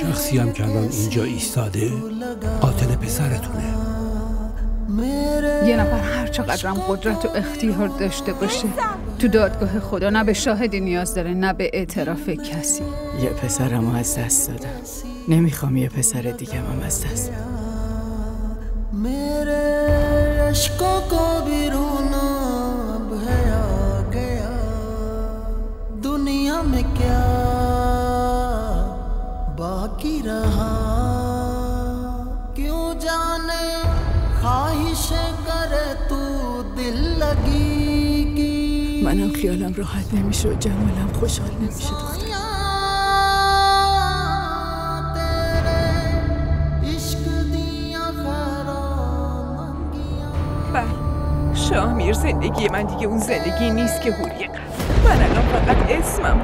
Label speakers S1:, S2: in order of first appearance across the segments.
S1: شخصی هم که الان اینجا ایستاده قاتل پسرتونه.
S2: یه نفر هر چقدرم قدرت و اختیار داشته باشه تو دادگاه خدا نه به شاهدی نیاز داره نه به اعتراف کسی.
S3: یه پسرمو از دست دادم، نمیخوام یه پسر دیگه هم از دست بدم.
S4: दुनिया में क्या बाकी रहा क्यों जाने ख्वाहिश करे तू दिल लगी की
S3: منم خیالم راحت نمیشه و جمالم خوشحال نمیشه دختر.
S5: شاهمیر زندگی من دیگه اون زندگی نیست که حوری قلب. من الان فقط اسمم.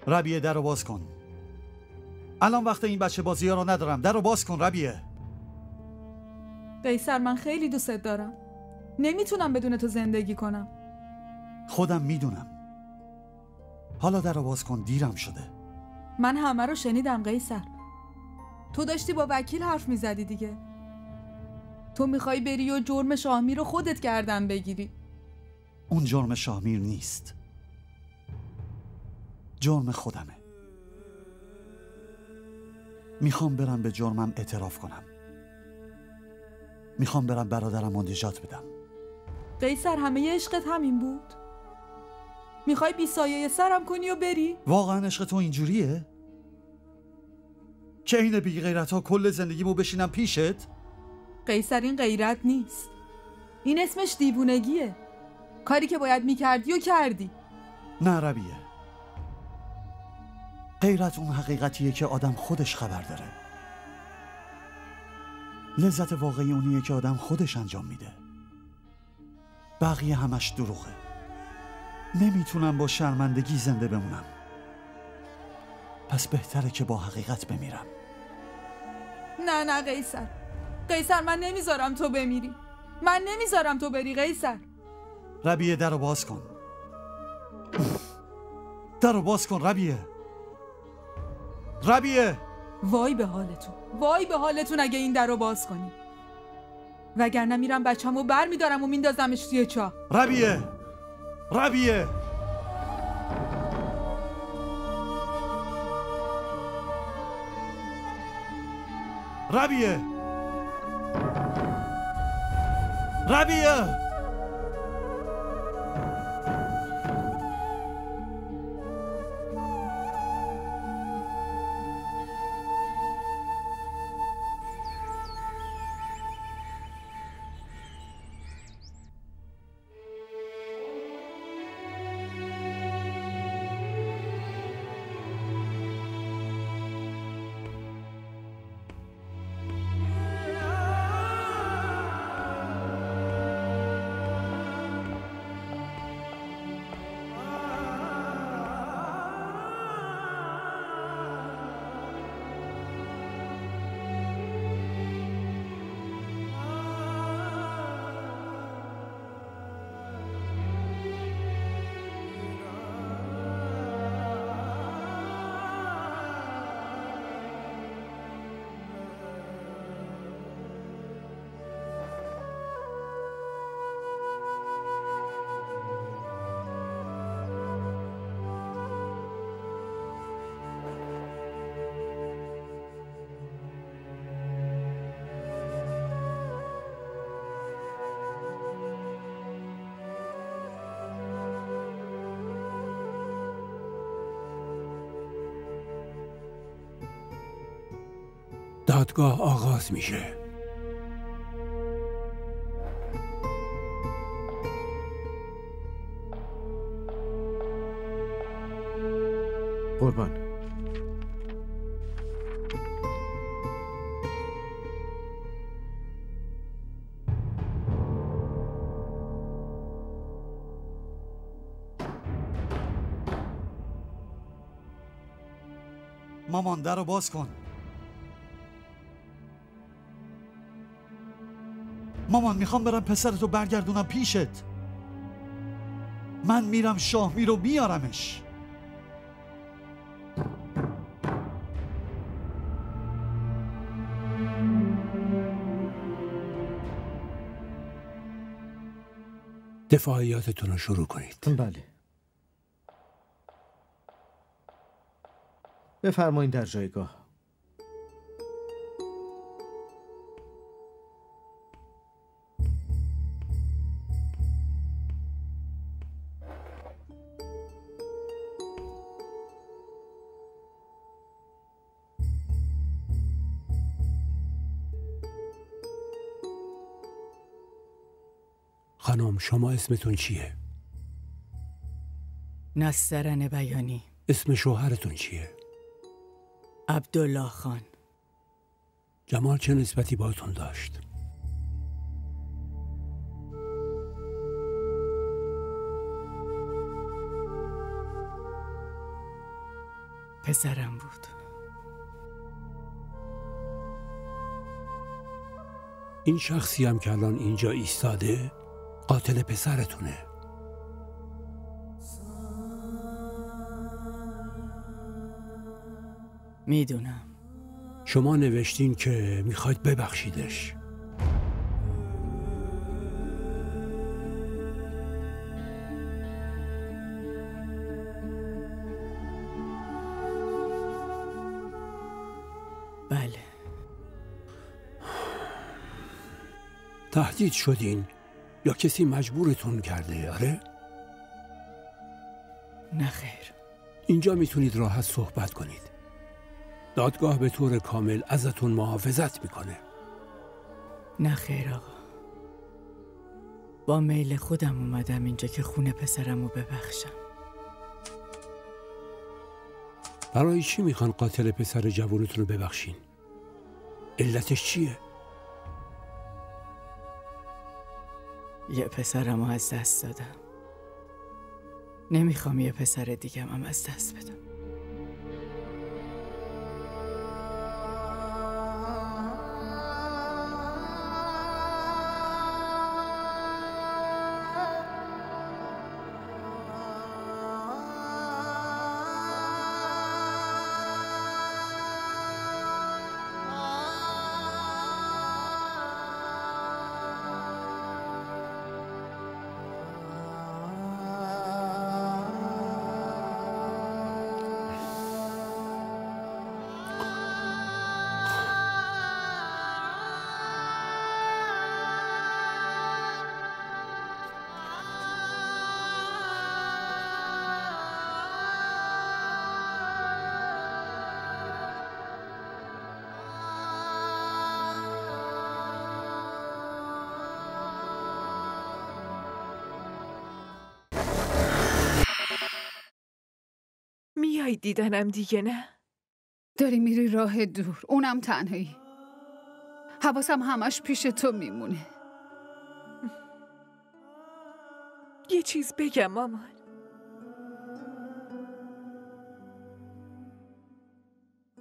S6: ربیه درو باز کن. الان وقت این بچه بازی ها رو ندارم. درو باز کن ربیه.
S7: قیصر من خیلی دوستت دارم. نمیتونم بدون تو زندگی کنم.
S6: خودم میدونم. حالا درو باز کن، دیرم شده.
S7: من همه رو شنیدم قیصر. تو داشتی با وکیل حرف میزدی دیگه. تو میخوای بری و جرم شاهمیر رو خودت گردن بگیری.
S6: اون جرم شاهمیر نیست، جرم خودمه. میخوام برم به جرمم اعتراف کنم. میخوام برم برادرم رو نجات بدم.
S7: قیصر همه عشقت همین بود؟ میخوای بی سایه سرم کنی و بری؟
S6: واقعا عشق تو اینجوریه؟ که این بی غیرت ها کل زندگیمو بشینم پیشت؟
S7: قیصر این غیرت نیست، این اسمش دیوونگیه. کاری که باید میکردی و کردی.
S6: نه ربیه، غیرت اون حقیقتیه که آدم خودش خبر داره. لذت واقعی اونیه که آدم خودش انجام میده. بقیه همش دروغه. نمیتونم با شرمندگی زنده بمونم. پس بهتره که با حقیقت بمیرم.
S7: نه قیصر، قیصر من نمیذارم تو بمیری. من نمیذارم تو بری قیصر.
S6: ربیه درو باز کن. درو باز کن ربیه. ربیه
S7: وای به حالتون، وای به حالتون اگه این در رو باز کنی. وگرنه میرم بچه‌مو بر میدارم و میندازمش توی چاه.
S6: ربیه ربیه ربیه ربیه
S1: دادگاه آغاز میشه.
S8: قربان.
S6: مامان در رو باز کن. مامان میخوام برم پسرتو برگردونم پیشت. من میرم شاهمیر رو بیارمش.
S1: دفاعیاتتون رو شروع کنید.
S8: بله. بفرمایید در جایگاه.
S1: خانم شما اسمتون چیه؟
S3: نسترن بیانی.
S1: اسم شوهرتون چیه؟
S3: عبدالله خان.
S1: جمال چه نسبتی باهاتون داشت؟
S3: پسرم بود.
S1: این شخصی هم که الان اینجا ایستاده قاتل پسرتونه.
S3: میدونم.
S1: شما نوشتین که میخواید ببخشیدش.
S3: بله.
S1: تهدید شدین یا کسی مجبورتون کرده؟ آره؟
S3: نه خیر.
S1: اینجا میتونید راحت صحبت کنید. دادگاه به طور کامل ازتون محافظت میکنه.
S3: نه خیر آقا. با میل خودم اومدم اینجا که خون پسرم رو ببخشم.
S1: برای چی میخوان قاتل پسر جوانتون رو ببخشین؟ علتش چیه؟
S3: یه پسرم رو از دست دادم. نمیخوام یه پسر دیگم هم از دست بدم.
S5: میای دیدنم دیگه نه؟
S2: داری میری راه دور، اونم تنهایی. حواسم همش پیش تو میمونه.
S5: یه چیز بگم مامان.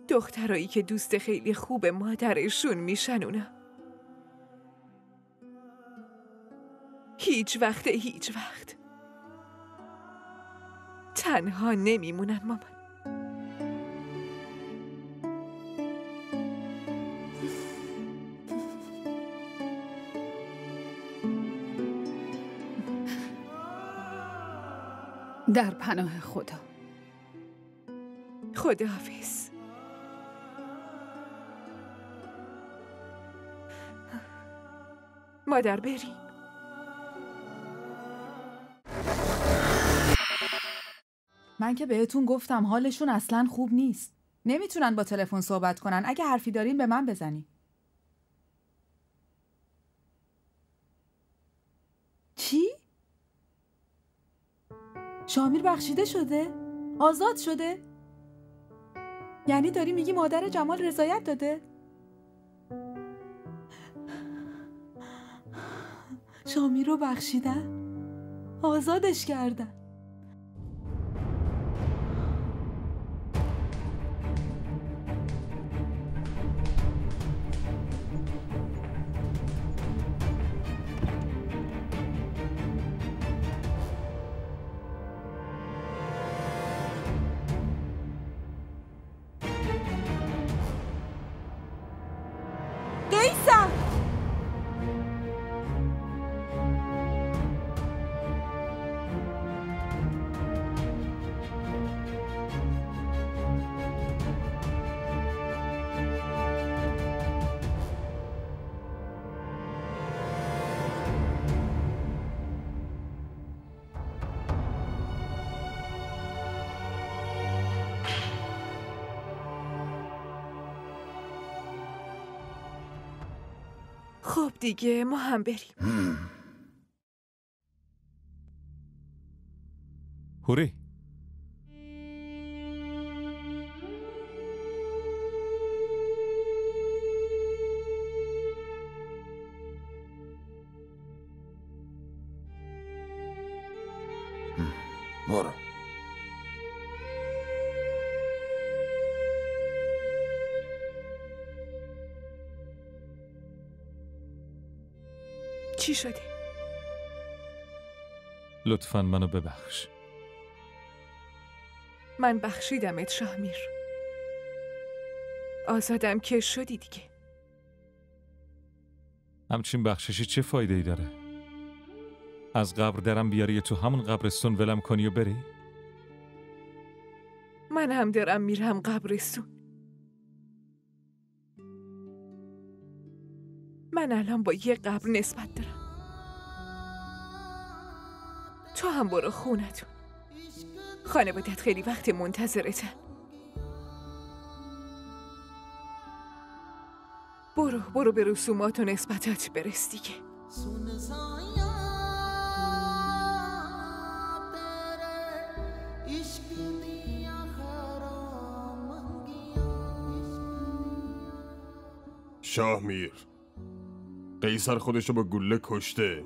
S5: دخترایی که دوست خیلی خوب مادرشون میشن اونا هیچ وقت تنها نمیمونن مامان.
S2: در پناه خدا.
S5: خداحافظ. مادر بریم.
S7: من که بهتون گفتم حالشون اصلاً خوب نیست. نمیتونن با تلفن صحبت کنن. اگه حرفی دارین به من بزنین. چی؟ شامیر بخشیده شده؟ آزاد شده؟ یعنی داری میگی مادر جمال رضایت داده؟ شامیر رو بخشیدن؟ آزادش کردن؟
S5: خب دیگه ما هم بریم.
S9: هوری،
S10: برو.
S5: چی شده؟
S9: لطفاً منو ببخش.
S5: من بخشیدمت شاهمیر. آزادم که شدی دیگه.
S9: همچین بخششی چه فایده ای داره؟ از قبر درم بیاری تو همون قبرستون ولم کنی و بری؟
S5: من هم دارم میرم قبرستون. من الان با یه قبر نسبت دارم. تو هم برو خونتون. خانوادت خیلی وقت منتظرتن. برو به رسومات و نسبتات برس دیگه.
S11: شاهمیر، قیصر خودشو با گله کشته.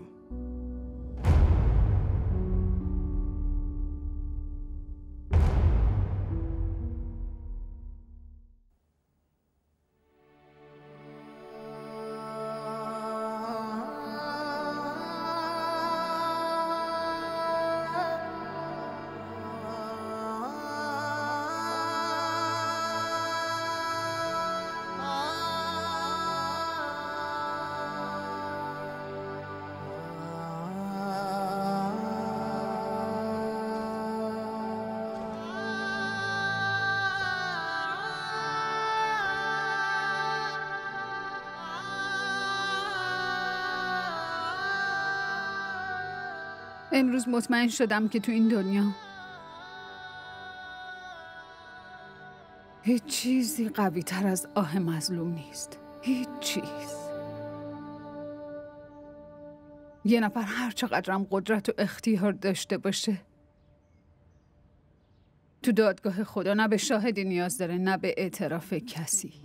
S2: امروز مطمئن شدم که تو این دنیا هیچ چیزی قوی تر از آه مظلوم نیست. هیچ چیز. یه نفر هر چقدرم قدرت و اختیار داشته باشه، تو دادگاه خدا نه به شاهدی نیاز داره نه به اعتراف کسی.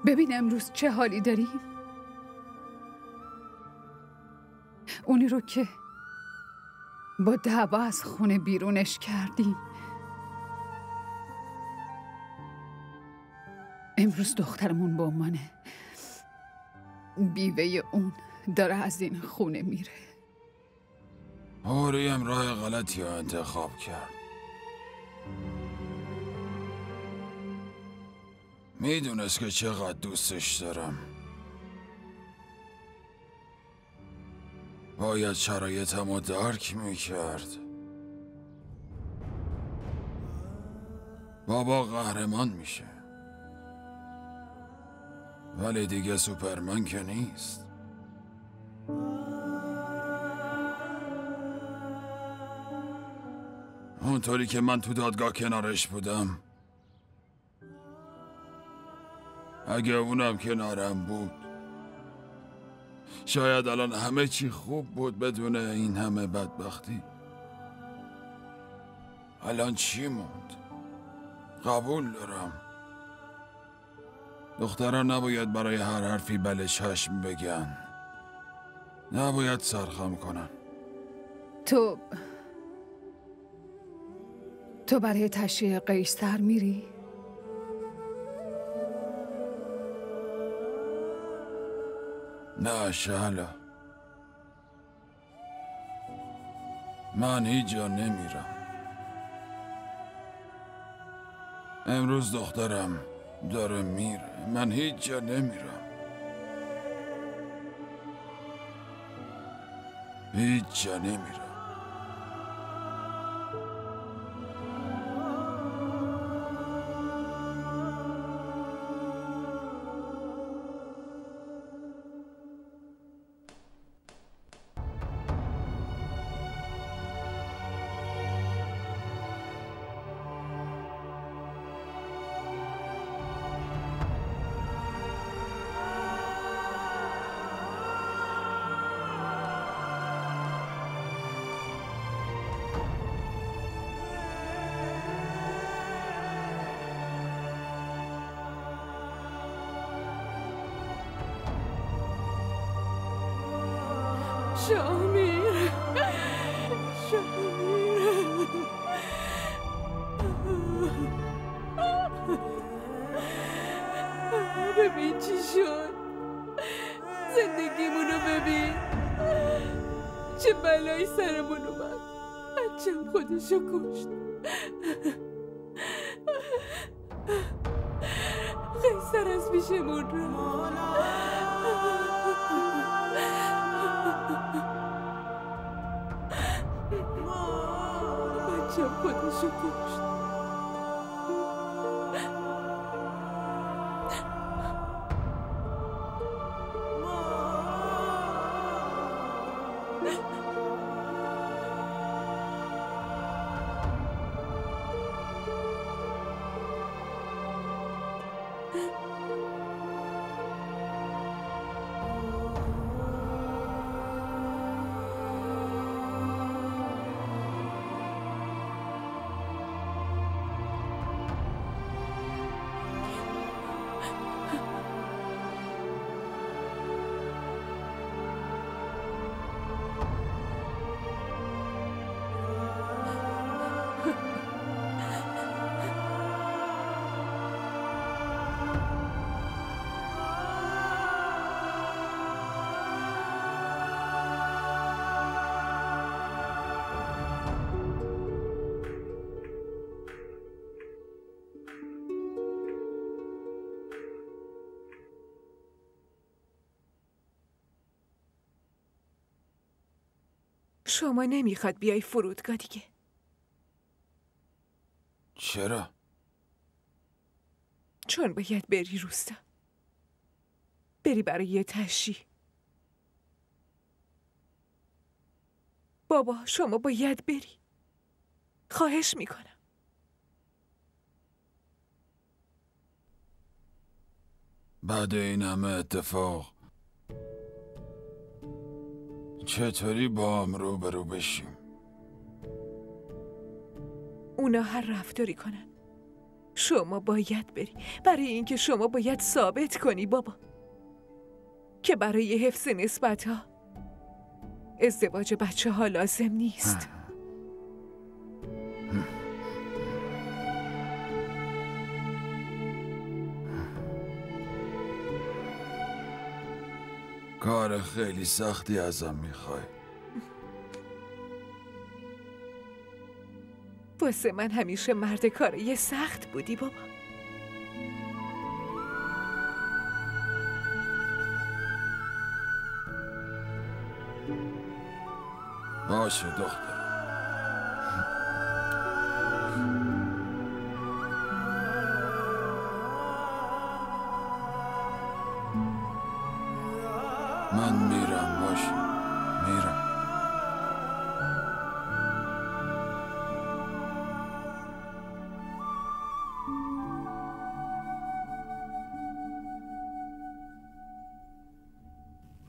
S2: ببین امروز چه حالی داریم. اونی رو که با دعوا از خونه بیرونش کردیم، امروز دخترمون به عنوان بیوه اون داره از این خونه میره.
S10: هوری هم راه غلطی رو انتخاب کرد. میدونست که چقدر دوستش دارم. باید شرایطم رو درک میکرد. بابا قهرمان میشه، ولی دیگه سوپرمن که نیست. اونطوری که من تو دادگاه کنارش بودم، اگه اونم کنارم بود، شاید الان همه چی خوب بود بدون این همه بدبختی. الان چی موند؟ قبول دارم دختران نباید برای هر حرفی بله چشم بگن، نباید سرخم کنن.
S2: تو برای تشریح قیصر میری؟
S10: نه شهلا، من هیچ جا نمیرم. امروز دخترم داره میره، من هیچ جا نمیرم. هیچ جا نمیرم.
S5: شامیر ببین چی شد. زندگیمونو ببین چه بلایی سرمون اومد. بچم خودشو کشت. قیصر از پیشمون رفت. بچم خودشو کشت. شما نمیخواد بیای فرودگاه دیگه؟
S10: چرا؟
S5: چون باید بری روستا. بری برای یه تشریح. بابا شما باید بری. خواهش میکنم.
S10: بعد این همه اتفاق چطوری با هم روبرو بشیم؟
S5: اونا هر رفتاری کنن شما باید بری. برای اینکه شما باید ثابت کنی بابا که برای حفظ نسبت ها ازدواج بچه ها لازم نیست.
S10: کار خیلی سختی ازم میخوای.
S5: واسه من همیشه مرد کاری سخت بودی بابا.
S10: باشه دختر. من میرم. باشه میرم.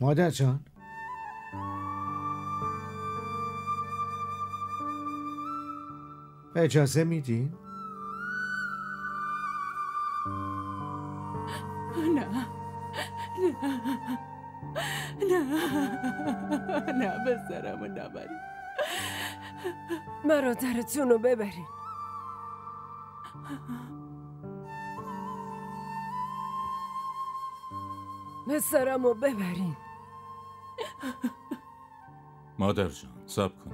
S8: مادر جان، اجازه میدین؟
S5: نه بسرمو نبرید.
S12: برادرتون رو ببرین. بسرمو ببرین.
S9: مادر جان صبر کنی.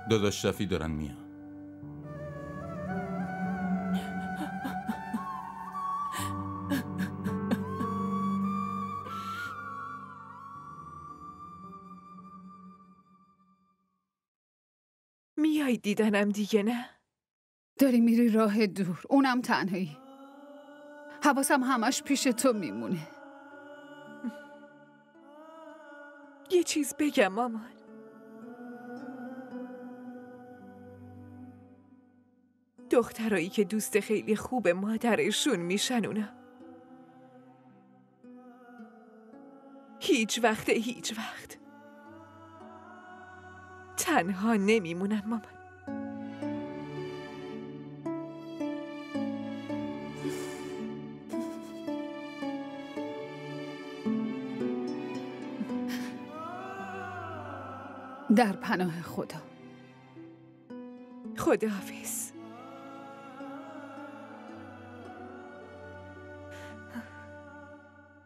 S9: داداش شفی دارن میان.
S5: میای دیدنم دیگه نه؟
S2: داری میری راه دور، اونم تنهایی. حواسم همش پیش تو میمونه.
S5: یه چیز بگم مامان. دخترایی که دوست خیلی خوب مادرشون میشن اونا هیچ وقت تنها نمیمونن مامان.
S2: در پناه خدا.
S5: خداحافظ.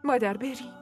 S5: مادر بریم.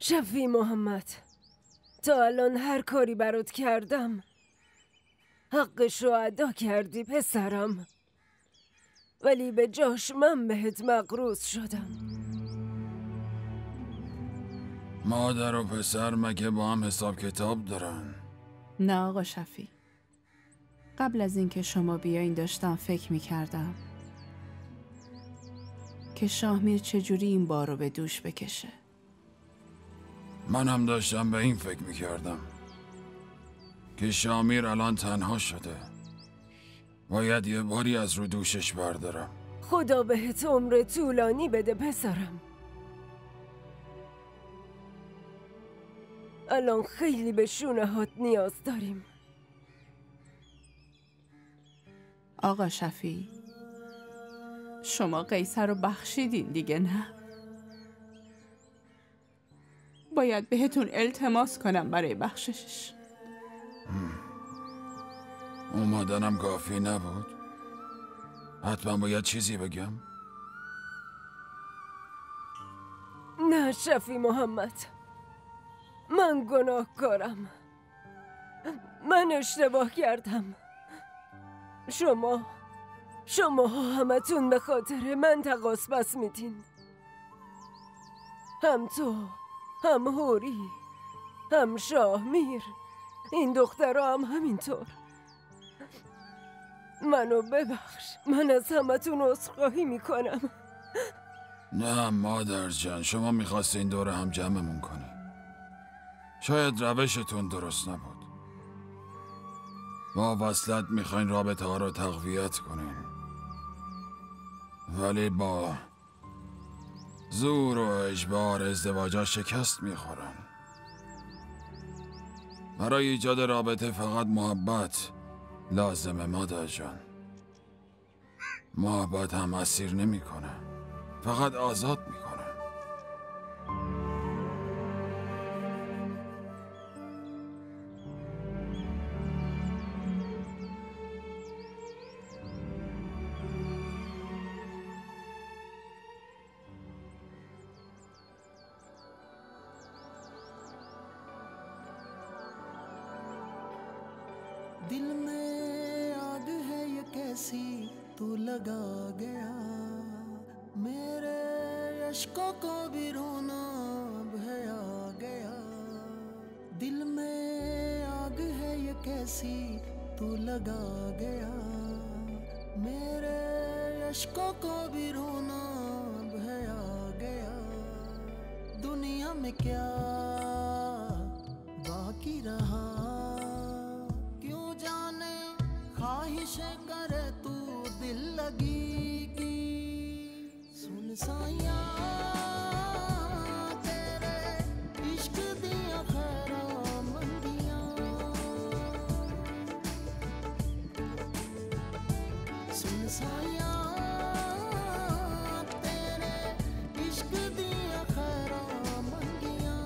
S12: شفیع محمد، تا الان هر کاری برات کردم حقش رو ادا کردی پسرم، ولی به جاش من بهت مغروض شدم.
S10: مادر و پسر مگه با هم حساب کتاب دارن؟
S13: نه آقا شفیع، قبل از اینکه شما بیاین داشتم فکر میکردم که شاهمیر چجوری این بار رو به دوش بکشه.
S10: من هم داشتم به این فکر میکردم که شامیر الان تنها شده، باید یه باری از رو دوشش بردارم.
S12: خدا بهت عمر طولانی بده پسرم. الان خیلی به شونهات نیاز داریم.
S13: آقا شفیع، شما قیصر رو بخشیدین دیگه نه؟ باید بهتون التماس کنم برای بخششش.
S10: اومدنم کافی نبود؟ حتما باید چیزی بگم؟
S12: نه شفیع محمد، من گناهکارم، من اشتباه کردم. شما همتون به خاطر من تقاص بس میدین، هم تو، هم هوری، هم شاهمیر، این دخترها هم همینطور. منو ببخش، من از همتون عذرخواهی میکنم.
S10: نه مادر جان، شما میخواستین دور هم جمعمون کنی. شاید روشتون درست نبود. با وصلت میخواین رابطه ها رو تقویت کنین، ولی با زور و اجبار ازدواجا شکست میخورن. برای ایجاد رابطه فقط محبت لازمه مادر جان. محبت هم اسیر نمیکنه، فقط آزاد میکنه.
S4: दिल में आग है ये कैसी तू लगा गया, मेरे अश्कों को भी रोना भया गया। दिल में आग है ये कैसी तू लगा गया, मेरे अश्कों को भी रोना भया गया। दुनिया में क्या बाकी रहा, ख्वाहिशें करे तू दिल लगी की। सुन साया तेरे इश्क दिया खैरा मंदियां, सुन साया तेरे इश्क दिया खैरा मंदियां।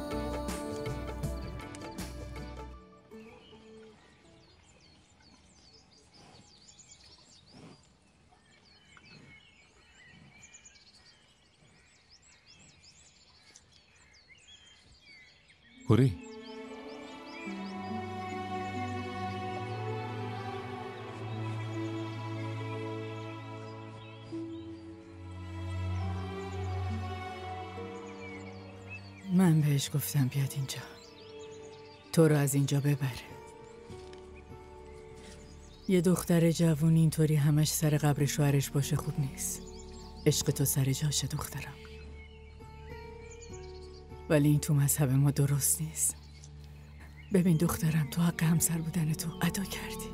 S9: هوری،
S3: من بهش گفتم بیاد اینجا، تو رو از اینجا ببره. یه دختر جوون اینطوری همش سر قبر شوهرش باشه خوب نیست. عشق تو سر جاشه دخترم، ولی این تو مذهب ما درست نیست. ببین دخترم، تو حق همسر بودن تو ادا کردی.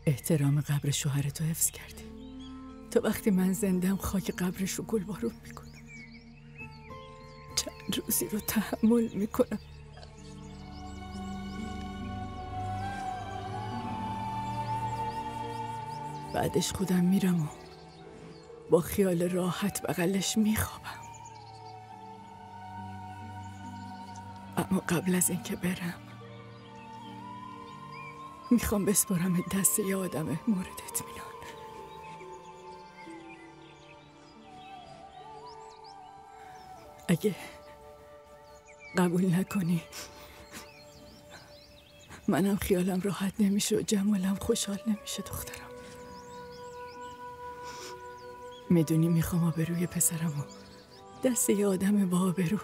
S3: احترام قبر شوهر تو حفظ کردی. تا وقتی من زندم خاک قبرش رو گل بارون میکنم. چند روزی رو تحمل میکنم. بعدش خودم میرم و با خیال راحت بغلش میخوابم. اما قبل از اینکه برم میخوام بسپارم دست یه آدم مورد اطمینان. اگه قبول نکنی منم خیالم راحت نمیشه و جمالم خوشحال نمیشه دخترم. میدونی میخوام آبروی پسرم و دست یه آدم با آبرو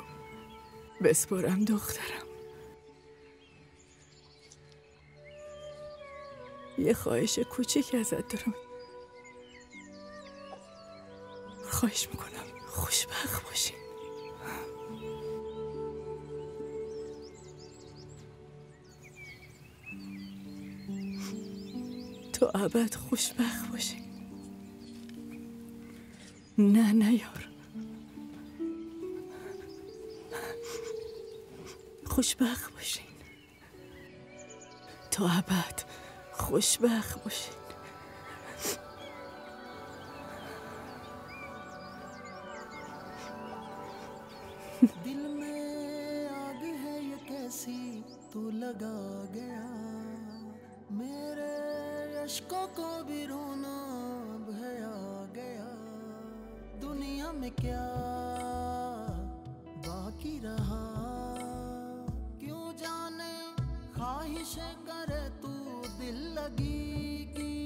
S3: بسپارم دخترم. یه خواهش کوچیک ازت دارم. خواهش میکنم خوشبخت باشی. تا ابد خوشبخت باشی. نه یار، خوشبخت باشین تا ابد، خوشبخت باشین.
S4: दिल में आग है ये कैसी तू लगा गया, मेरे अश्कों को भी रोना भया गया। दुनिया में क्या बाकी रहा, क्यों जाने ख्वाहिशें करे तू दिल लगी की।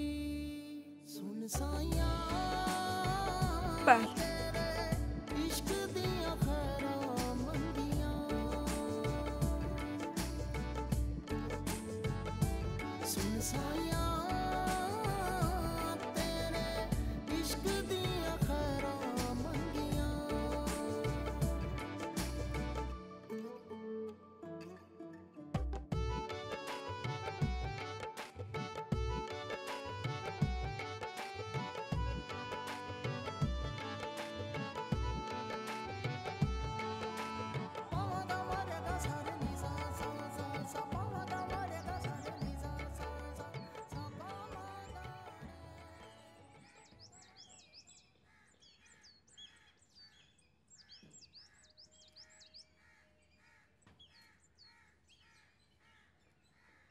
S4: सुन साया इश्क दिया खैरा मंदियां, सुन साया तेरे इश्क दिया खैरा मंदियां।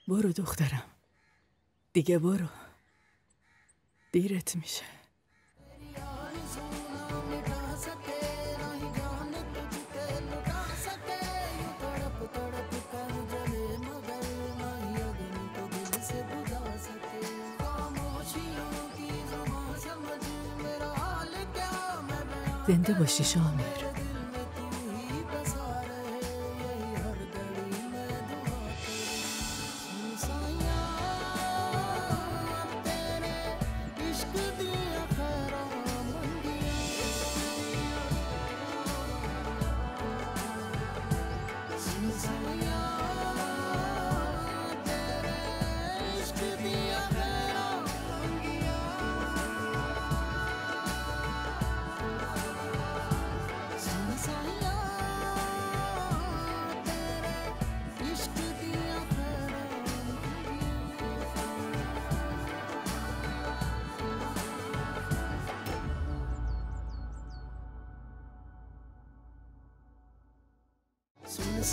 S3: برو دخترم دیگه، برو، دیرت میشه. زنده باشی شامر.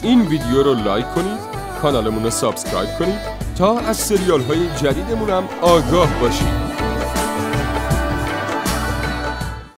S11: این ویدیو رو لایک کنید، کانالمون رو سابسکرایب کنید تا از سریال های جدیدمون هم آگاه باشید.